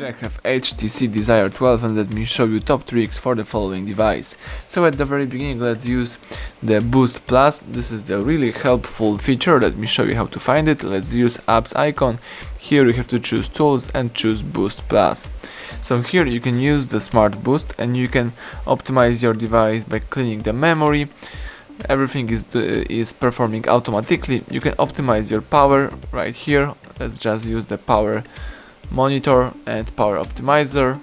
Here I have HTC Desire 12 and let me show you top tricks for the following device. So at the very beginning let's use the Boost Plus. This is the really helpful feature. Let me show you how to find it. Let's use apps icon. Here you have to choose tools and choose Boost Plus. So here you can use the Smart Boost and you can optimize your device by cleaning the memory. Everything is performing automatically. You can optimize your power right here. Let's just use the power monitor and power optimizer.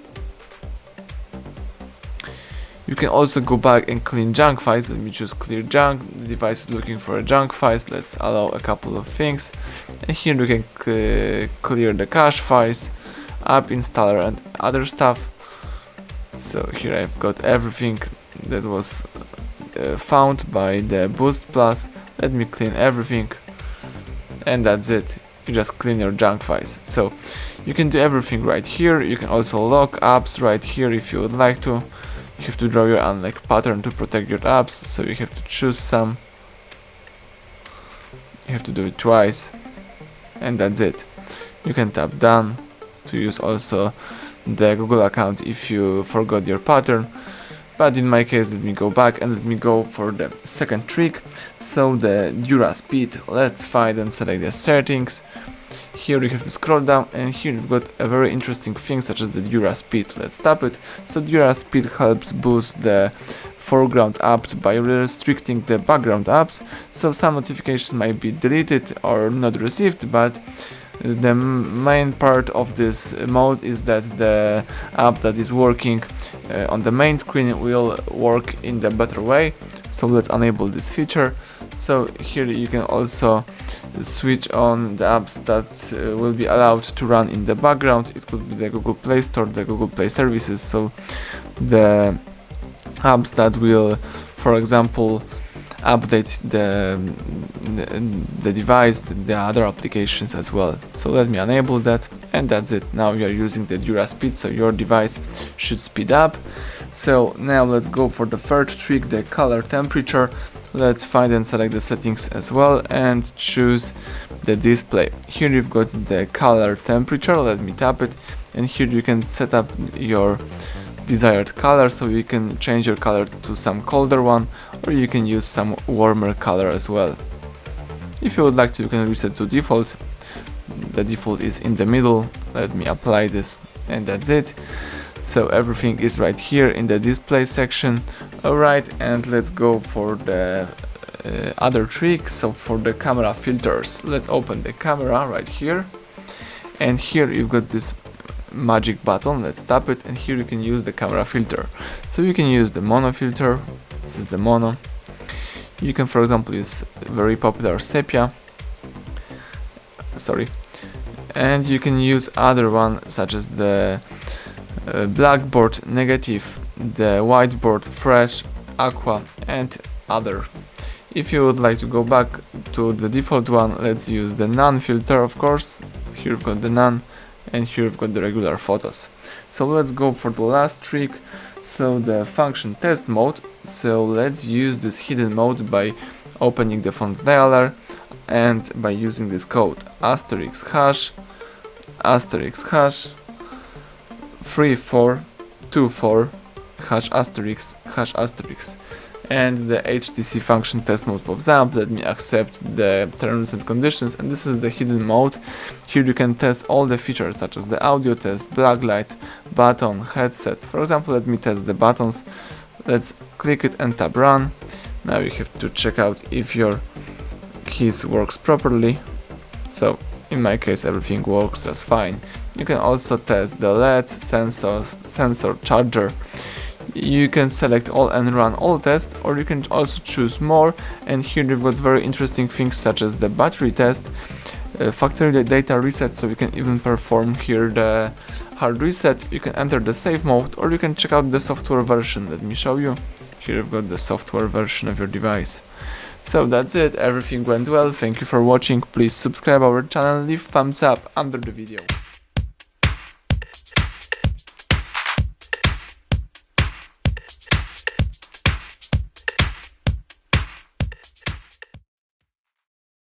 You can also go back and clean junk files. Let me choose clear junk. The device is looking for a junk files. Let's allow a couple of things, and here you can clear the cache files, app installer and other stuff. So here I've got everything that was found by the Boost Plus. Let me clean everything, and that's it. You just clean your junk files. So you can do everything right here. You can also lock apps right here if you would like to. You have to draw your unlock pattern to protect your apps, so you have to choose some. You have to do it twice, and that's it. You can tap done to use also the Google account if you forgot your pattern. But in my case, let me go back and let me go for the second trick. So the Dura Speed. Let's find and select the settings. Here you have to scroll down, and here you've got a very interesting thing such as the Dura Speed. Let's tap it. So Dura Speed helps boost the foreground app by restricting the background apps. So some notifications might be deleted or not received, but the main part of this mode is that the app that is working on the main screen will work in the better way. So let's enable this feature. So here you can also switch on the apps that will be allowed to run in the background. It could be the Google Play Store, the Google Play services, so the apps that will, for example, update the device, the other applications as well. So let me enable that, and that's it. Now you are using the Dura Speed, so your device should speed up. So now let's go for the third trick, the color temperature. Let's find and select the settings as well and choose the display. Here you've got the color temperature. Let me tap it, and here you can set up your desired color, so you can change your color to some colder one, or you can use some warmer color as well. If you would like to, you can reset to default. The default is in the middle. Let me apply this, and that's it. So everything is right here in the display section. Alright, and let's go for the other trick. So for the camera filters, let's open the camera right here, and here you've got this magic button. Let's tap it, and here you can use the camera filter. So you can use the mono filter. This is the mono. You can, for example, use very popular sepia, and you can use other one such as the blackboard, negative, the whiteboard, fresh, aqua, and other. If you would like to go back to the default one, let's use the none filter, of course. Here we've got the none, and here we've got the regular photos. So let's go for the last trick, so the function test mode. So let's use this hidden mode by opening the font dialer and by using this code asterisk hash 3424 hash asterisk, and the HTC function test mode pops up. Let me accept the terms and conditions, and this is the hidden mode. Here you can test all the features such as the audio test, backlight, button, headset. For example, let me test the buttons. Let's click it and tap run. Now you have to check out if your keys works properly. So in my case everything works just fine. You can also test the LED, sensor, charger. You can select all and run all tests, or you can also choose more, and here you've got very interesting things such as the battery test, factory data reset, so you can even perform here the hard reset. You can enter the save mode, or you can check out the software version. Let me show you. Here you've got the software version of your device. So that's it, everything went well. Thank you for watching. Please subscribe our channel, leave thumbs up under the video.